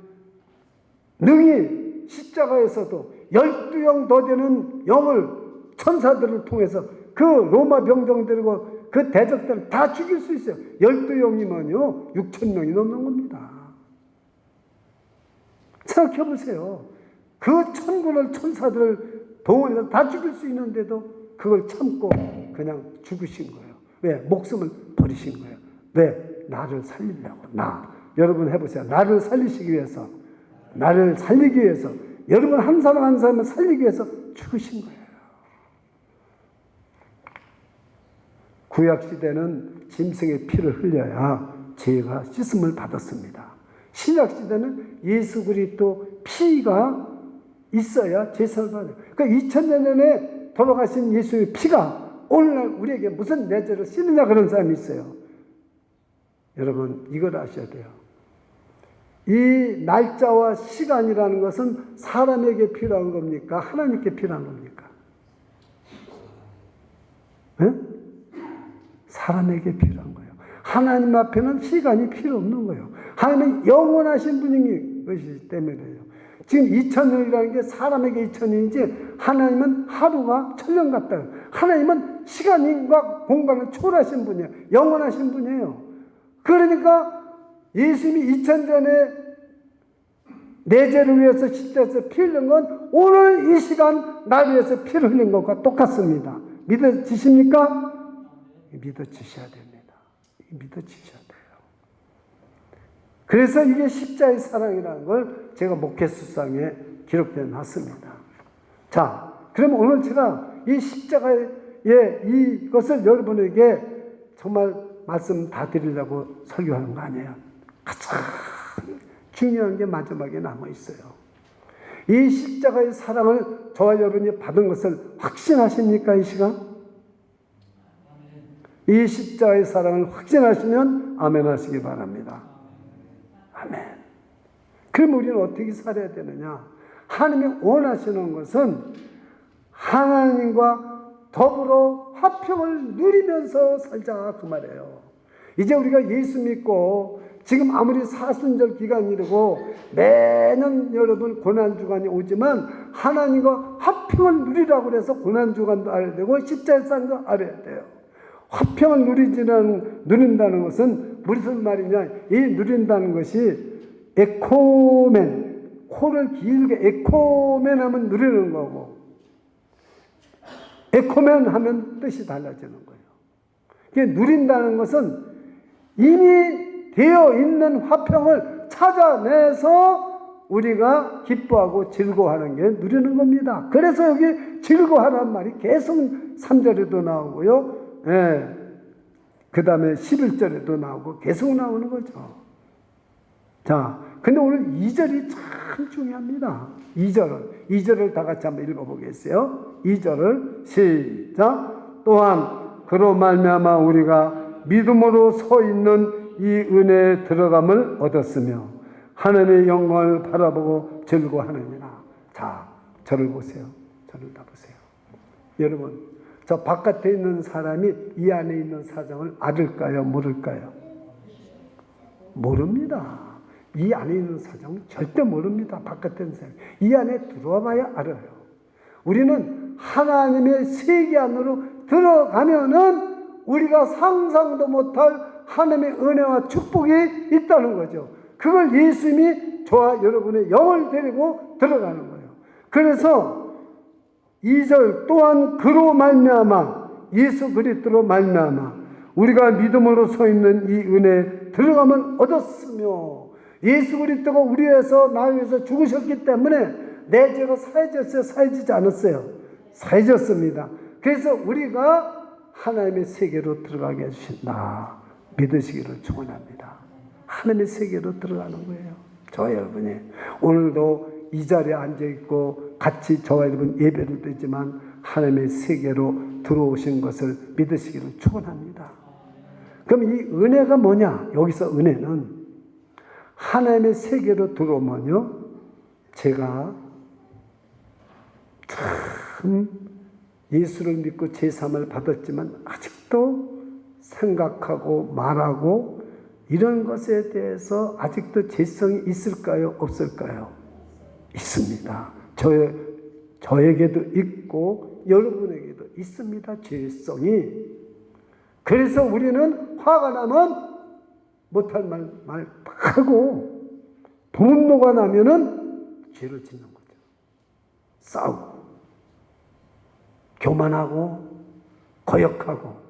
능히 십자가에서도 12영 더 되는 영을 천사들을 통해서 그 로마 병정들과 그 대적들을 다 죽일 수 있어요. 12영이면요 6,000명이 넘는 겁니다. 생각해 보세요. 그 천군을 천사들을 동원해서 다 죽일 수 있는데도 그걸 참고 그냥 죽으신 거예요. 왜? 목숨을 버리신 거예요. 왜? 나를 살리려고. 여러분 해보세요. 나를 살리시기 위해서, 나를 살리기 위해서, 여러분 한 사람 한 사람을 살리기 위해서 죽으신 거예요. 구약시대는 짐승의 피를 흘려야 죄가 씻음을 받았습니다. 신약시대는 예수 그리스도 피가 있어야 제사를 받아요. 그러니까 2000년 전에 돌아가신 예수의 피가 오늘날 우리에게 무슨 내 죄를 씻느냐 그런 사람이 있어요. 여러분 이걸 아셔야 돼요. 이 날짜와 시간이라는 것은 사람에게 필요한 겁니까? 하나님께 필요한 겁니까? 네? 사람에게 필요한 거예요. 하나님 앞에는 시간이 필요 없는 거예요. 하나님은 영원하신 분인 것이기 때문에요. 지금 2000년이라는 게 사람에게 2000년이지 하나님은 하루가 1000년 같다. 하나님은 시간과 공간을 초월하신 분이에요. 영원하신 분이에요. 그러니까 예수님이 2000년에 내 죄를 위해서 십자가에서 피 흘린 건 오늘 이 시간 날 위해서 피를 흘린 것과 똑같습니다. 믿어지십니까? 믿어지셔야 됩니다. 믿어지셔야 돼요. 그래서 이게 십자의 사랑이라는 걸 제가 목회수상에 기록되어 놨습니다. 자, 그럼 오늘 제가 이 십자가의 이것을 여러분에게 정말 말씀 다 드리려고 설교하는 거 아니에요. 가장 중요한 게 마지막에 남아 있어요. 이 십자가의 사랑을 저와 여러분이 받은 것을 확신하십니까, 이 시간? 이 십자가의 사랑을 확신하시면 아멘 하시기 바랍니다. 아멘. 그럼 우리는 어떻게 살아야 되느냐? 하나님이 원하시는 것은 하나님과 더불어 화평을 누리면서 살자 그 말이에요. 이제 우리가 예수 믿고 지금 아무리 사순절 기간이고 매년 여러분 고난주간이 오지만 하나님과 화평을 누리라고 그래서 고난주간도 알아야 되고 십자일상도 알아야 돼요. 화평을 누린다는 것은 무슨 말이냐, 이 누린다는 것이 에코멘, 코를 길게 에코멘 하면 누리는 거고, 에코멘 하면 뜻이 달라지는 거예요. 그러니까 누린다는 것은 이미 되어 있는 화평을 찾아내서 우리가 기뻐하고 즐거워하는 게 누리는 겁니다. 그래서 여기 즐거워하라는 말이 계속 3절에도 나오고요. 그 다음에 11절에도 나오고 계속 나오는 거죠. 자, 근데 오늘 2절이 참 중요합니다. 2절을 다 같이 한번 읽어보겠어요. 2절을 시작. 또한 그로 말미암아 우리가 믿음으로 서 있는 이 은혜에 들어감을 얻었으며 하나님의 영광을 바라보고 즐거워하느니라. 자, 저를 보세요. 저를 다 보세요. 여러분, 저 바깥에 있는 사람이 이 안에 있는 사정을 알을까요? 모를까요? 모릅니다. 이 안에 있는 사정은 절대 모릅니다. 바깥에 있는 사람. 이 안에 들어와 봐야 알아요. 우리는 하나님의 세계 안으로 들어가면은 우리가 상상도 못할 하나님의 은혜와 축복이 있다는 거죠. 그걸 예수님이 저와 여러분의 영을 데리고 들어가는 거예요. 그래서 2절 또한 그로 말미암아 예수 그리스도로 말미암아 우리가 믿음으로 서 있는 이 은혜에 들어가면 얻었으며 예수 그리스도가 우리 위해서 나 위해서 죽으셨기 때문에 내 죄가 사해졌어요? 사해지지 않았어요? 사해졌습니다. 그래서 우리가 하나님의 세계로 들어가게 해주신다. 믿으시기를 축원합니다. 하나님의 세계로 들어가는 거예요. 저와 여러분이 오늘도 이 자리에 앉아있고 같이 저와 여러분 예배를 드리지만 하나님의 세계로 들어오신 것을 믿으시기를 축원합니다. 그럼 이 은혜가 뭐냐? 여기서 은혜는 하나님의 세계로 들어오면요, 제가 참 예수를 믿고 제사함을 받았지만 아직도 생각하고 말하고 이런 것에 대해서 아직도 죄성이 있을까요? 없을까요? 있습니다. 저에게도 있고 여러분에게도 있습니다. 죄성이. 그래서 우리는 화가 나면 못할 말 하고 분노가 나면은 죄를 짓는 거죠. 싸우고 교만하고 거역하고.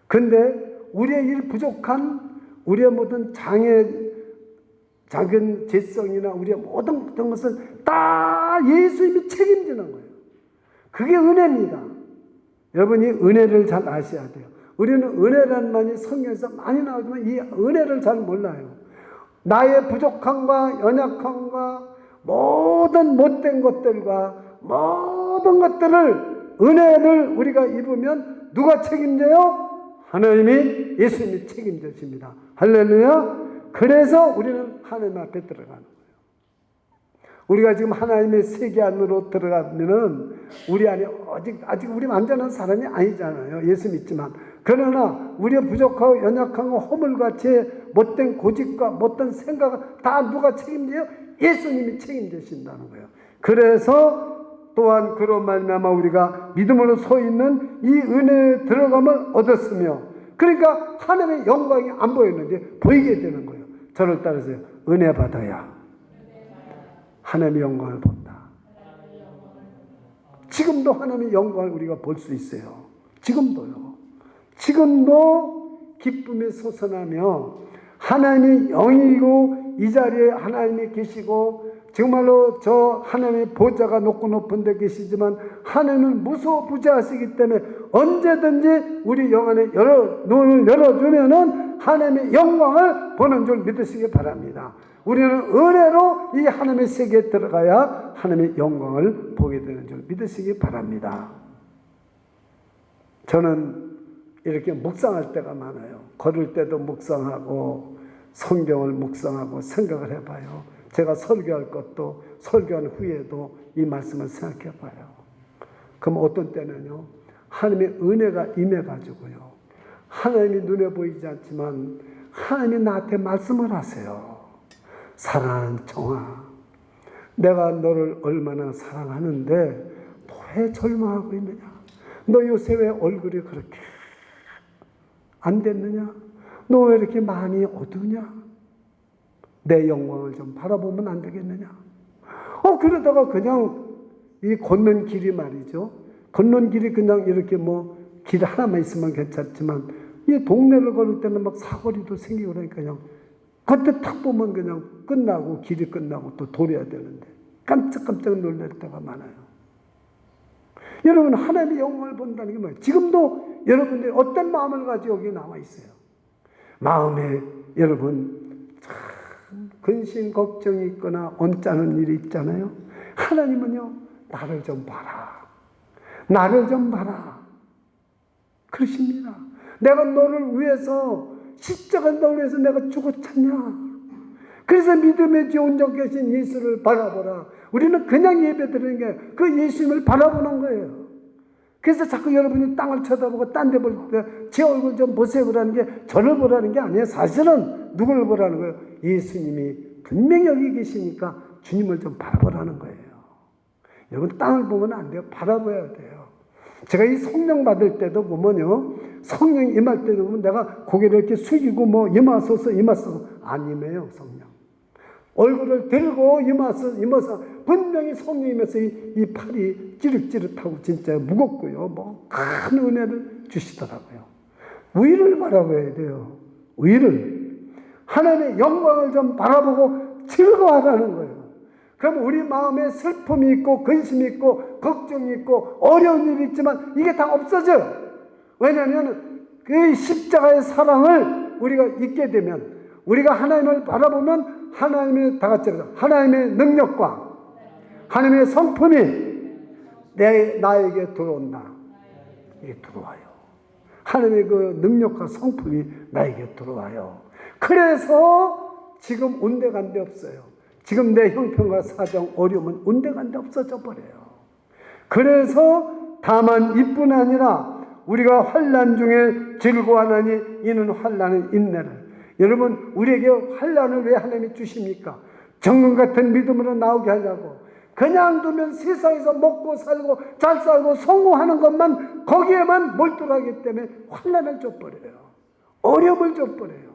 근데 우리의 일 부족한 우리의 모든 작은 죄성이나 우리의 모든 것은 다 예수님이 책임지는 거예요. 그게 은혜입니다. 여러분이 은혜를 잘 아셔야 돼요. 우리는 은혜라는 말이 성경에서 많이 나오지만 이 은혜를 잘 몰라요. 나의 부족함과 연약함과 모든 못된 것들과 모든 것들을 은혜를 우리가 입으면 누가 책임져요? 하나님이 예수님이 책임져십니다. 할렐루야. 그래서 우리는 하나님 앞에 들어가는 거예요. 우리가 지금 하나님의 세계 안으로 들어가면은 우리 안에 아직 우리 완전한 사람이 아니잖아요. 예수 믿지만. 그러나 우리의 부족하고 연약한 허물같이 못된 고집과 못된 생각을 다 누가 책임져요? 예수님이 책임지신다는 거예요. 그래서 또한 그로 말미암아 우리가 믿음으로 서 있는 이 은혜에 들어감을 얻었으며, 그러니까 하나님의 영광이 안 보였는데 보이게 되는 거예요. 저를 따르세요. 은혜 받아야 하나님의 영광을 본다. 지금도 하나님의 영광을 우리가 볼 수 있어요. 지금도요. 지금도 기쁨이 솟아나며 하나님이 영이고 이 자리에 하나님이 계시고 정말로 저 하나님의 보좌가 높은 데 계시지만 하나님은 무소부재하시기 때문에 언제든지 우리 영안에 눈을 열어주면은 하나님의 영광을 보는 줄 믿으시기 바랍니다. 우리는 은혜로 이 하나님의 세계에 들어가야 하나님의 영광을 보게 되는 줄 믿으시기 바랍니다. 저는 이렇게 묵상할 때가 많아요. 걸을 때도 묵상하고 성경을 묵상하고 생각을 해봐요. 제가 설교할 것도 설교한 후에도 이 말씀을 생각해 봐요. 그럼 어떤 때는요, 하나님의 은혜가 임해가지고요, 하나님이 눈에 보이지 않지만 하나님이 나한테 말씀을 하세요. 사랑하는 청아, 내가 너를 얼마나 사랑하는데 너 왜 절망하고 있느냐? 너 요새 왜 얼굴이 그렇게 안 됐느냐? 너 왜 이렇게 마음이 어두냐? 내 영광을 좀 바라보면 안 되겠느냐? 그러다가 그냥 이 걷는 길이 말이죠. 걷는 길이 그냥 이렇게 길 하나만 있으면 괜찮지만 이 동네를 걸을 때는 막 사거리도 생기고 그러니까 그냥 그때 탁 보면 그냥 끝나고 길이 끝나고 또 돌아야 되는데 깜짝깜짝 놀랄 때가 많아요. 여러분, 하나님의 영광을 본다는 게 뭐예요? 지금도 여러분들이 어떤 마음을 가지고 여기 나와 있어요. 마음에 여러분 참 근심 걱정이 있거나 언짢은 일이 있잖아요. 하나님은요, 나를 좀 봐라. 나를 좀 봐라. 그러십니다. 내가 너를 위해서 십자가 너를 위해서 내가 죽었잖냐. 그래서 믿음의 지온적 계신 예수를 바라보라. 우리는 그냥 예배드리는 게 그 예수님을 바라보는 거예요. 그래서 자꾸 여러분이 땅을 쳐다보고 딴 데 볼 때 제 얼굴 좀 보세요 그러는 게 저를 보라는 게 아니에요. 사실은 누구를 보라는 거예요? 예수님이 분명히 여기 계시니까 주님을 좀 바라보라는 거예요. 여러분, 땅을 보면 안 돼요. 바라봐야 돼요. 제가 이 성령 받을 때도 보면요, 성령이 임할 때도 보면 내가 고개를 이렇게 숙이고 임하소서 안 임해요. 성령 얼굴을 들고 임어서 분명히 성령이면서 이 팔이 찌릿찌릿하고 진짜 무겁고요. 큰 은혜를 주시더라고요. 위를 바라봐야 돼요. 위를. 하나님의 영광을 좀 바라보고 즐거워하라는 거예요. 그럼 우리 마음에 슬픔이 있고 근심이 있고 걱정이 있고 어려운 일이 있지만 이게 다 없어져요. 왜냐하면 그 십자가의 사랑을 우리가 잊게 되면, 우리가 하나님을 바라보면 하나님의, 다 같이 하나님의 능력과 하나님의 성품이 나에게 들어온다. 이게 들어와요. 하나님의 그 능력과 성품이 나에게 들어와요. 그래서 지금 온데간데 없어요. 지금 내 형편과 사정, 어려움은 온데간데 없어져 버려요. 그래서 다만 이뿐 아니라 우리가 환난 중에 즐거워하나니 이는 환난의 인내를. 여러분, 우리에게 환난을 왜 하나님이 주십니까? 정금 같은 믿음으로 나오게 하려고. 그냥 두면 세상에서 먹고 살고 잘 살고 성공하는 것만, 거기에만 몰두하기 때문에 환난을 줘버려요. 어려움을 줘버려요.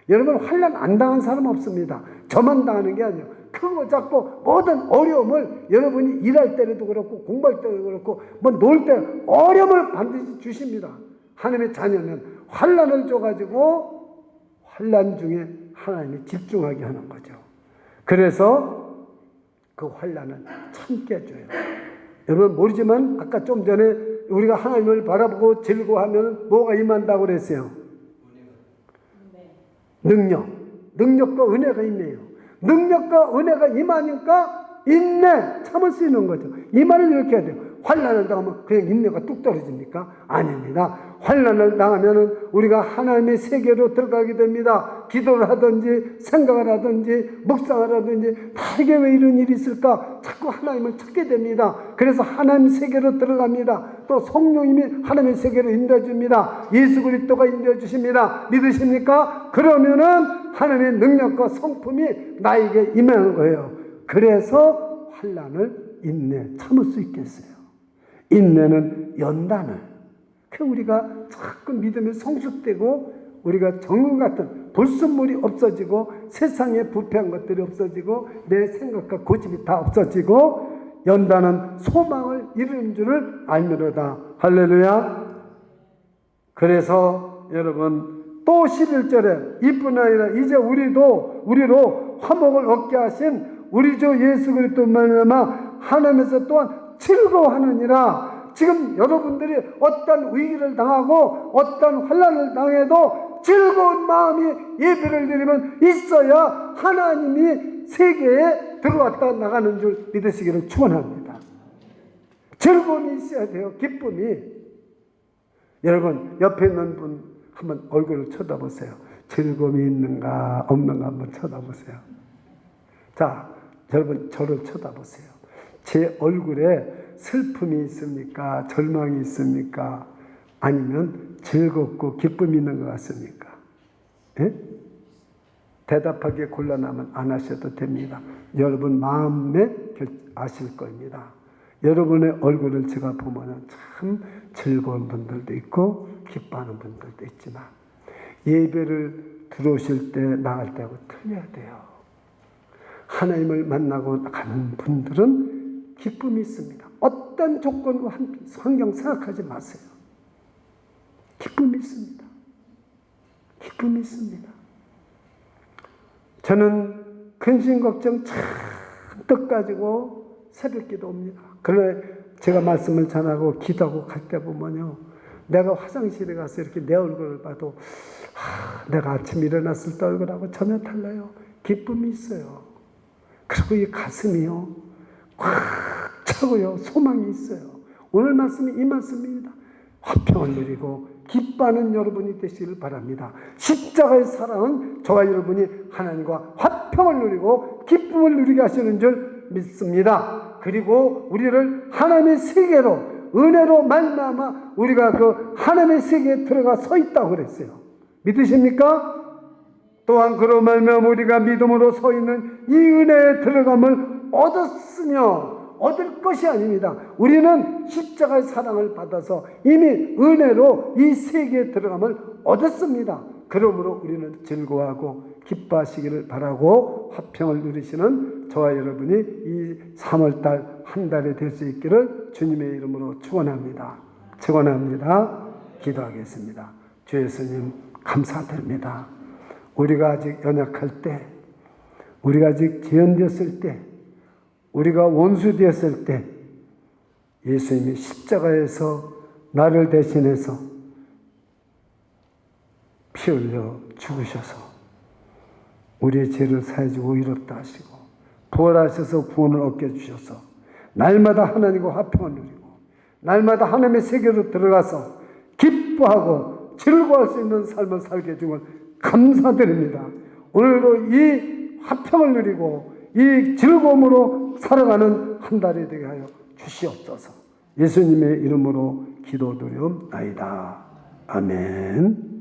여러분, 환난 안 당한 사람 없습니다. 저만 당하는 게 아니에요. 크고 작고 모든 어려움을 여러분이 일할 때도 그렇고 공부할 때도 그렇고 놀 때 어려움을 반드시 주십니다. 하나님의 자녀는 환난을 줘가지고 환난 중에 하나님이 집중하게 하는 거죠. 그래서 그 환난을 참게 해줘요. 여러분 모르지만 아까 좀 전에 우리가 하나님을 바라보고 즐거워하면 뭐가 임한다고 그랬어요? 능력과 은혜가 임해요. 능력과 은혜가 임하니까 인내, 참을 수 있는 거죠. 이 말을 이렇게 해야 돼요. 환난을 당하면 그냥 인내가 뚝 떨어집니까? 아닙니다. 환난을 당하면 우리가 하나님의 세계로 들어가게 됩니다. 기도를 하든지 생각을 하든지 묵상을 하든지 다 이게 왜 이런 일이 있을까? 자꾸 하나님을 찾게 됩니다. 그래서 하나님 세계로 들어갑니다. 또 성령님이 하나님의 세계로 인도해줍니다. 예수 그리스도가 인도해주십니다. 믿으십니까? 그러면은 하나님의 능력과 성품이 나에게 임하는 거예요. 그래서 환난을 인내, 참을 수 있겠어요. 인내는 연단을. 우리가 자꾸 믿음이 성숙되고 우리가 정금 같은 불순물이 없어지고 세상에 부패한 것들이 없어지고 내 생각과 고집이 다 없어지고 연단은 소망을 이루는 줄을 알미로다. 할렐루야. 그래서 여러분 또 11절에 이뿐 아니라 이제 우리로 화목을 얻게 하신 우리 주 예수 그리스도 말미암아 하나님에서 또한 즐거워하느니라. 지금 여러분들이 어떤 위기를 당하고 어떤 환난을 당해도 즐거운 마음이 예배를 드리면 있어야 하나님이 세계에 들어왔다 나가는 줄 믿으시기를 축원합니다. 즐거움이 있어야 돼요. 기쁨이. 여러분 옆에 있는 분 한번 얼굴을 쳐다보세요. 즐거움이 있는가 없는가 한번 쳐다보세요. 자, 여러분 저를 쳐다보세요. 제 얼굴에 슬픔이 있습니까? 절망이 있습니까? 아니면 즐겁고 기쁨이 있는 것 같습니까? 예? 대답하기에 곤란하면 안 하셔도 됩니다. 여러분 마음에 아실 겁니다. 여러분의 얼굴을 제가 보면 참 즐거운 분들도 있고 기뻐하는 분들도 있지만 예배를 들어오실 때 나갈 때하고 틀려야 돼요. 하나님을 만나고 가는 분들은 기쁨이 있습니다. 어떤 조건과 환경 생각하지 마세요. 기쁨이 있습니다. 기쁨이 있습니다. 저는 근심 걱정 잔뜩 가지고 새벽기도 옵니다. 그러나 제가 말씀을 전하고 기도하고 갈 때 보면요, 내가 화장실에 가서 이렇게 내 얼굴을 봐도 내가 아침 일어났을 때 얼굴하고 전혀 달라요. 기쁨이 있어요. 그리고 이 가슴이요 꽉 차고요 소망이 있어요. 오늘 말씀이 이 말씀입니다. 화평을 누리고 기뻐하는 여러분이 되시길 바랍니다. 십자가의 사랑은 저와 여러분이 하나님과 화평을 누리고 기쁨을 누리게 하시는 줄 믿습니다. 그리고 우리를 하나님의 세계로 은혜로 말미암아 우리가 그 하나님의 세계에 들어가 서 있다고 그랬어요. 믿으십니까? 또한 그로 말미암아 우리가 믿음으로 서 있는 이 은혜에 들어감을 얻었으며 얻을 것이 아닙니다. 우리는 십자가의 사랑을 받아서 이미 은혜로 이 세계에 들어감을 얻었습니다. 그러므로 우리는 즐거워하고 기뻐하시기를 바라고 화평을 누리시는 저와 여러분이 이 3월달 한 달이 될 수 있기를 주님의 이름으로 축원합니다. 축원합니다. 기도하겠습니다. 주 예수님 감사드립니다. 우리가 아직 연약할 때, 우리가 아직 지연되었을 때, 우리가 원수되었을 때 예수님이 십자가에서 나를 대신해서 피 흘려 죽으셔서 우리의 죄를 사해주고 의롭다 하시고 부활하셔서 구원을 얻게 해주셔서 날마다 하나님과 화평을 누리고 날마다 하나님의 세계로 들어가서 기뻐하고 즐거워할 수 있는 삶을 살게 해준 감사드립니다. 오늘도 이 화평을 누리고 이 즐거움으로 살아가는 한 달이 되게 하여 주시옵소서. 예수님의 이름으로 기도드리옵나이다. 아멘.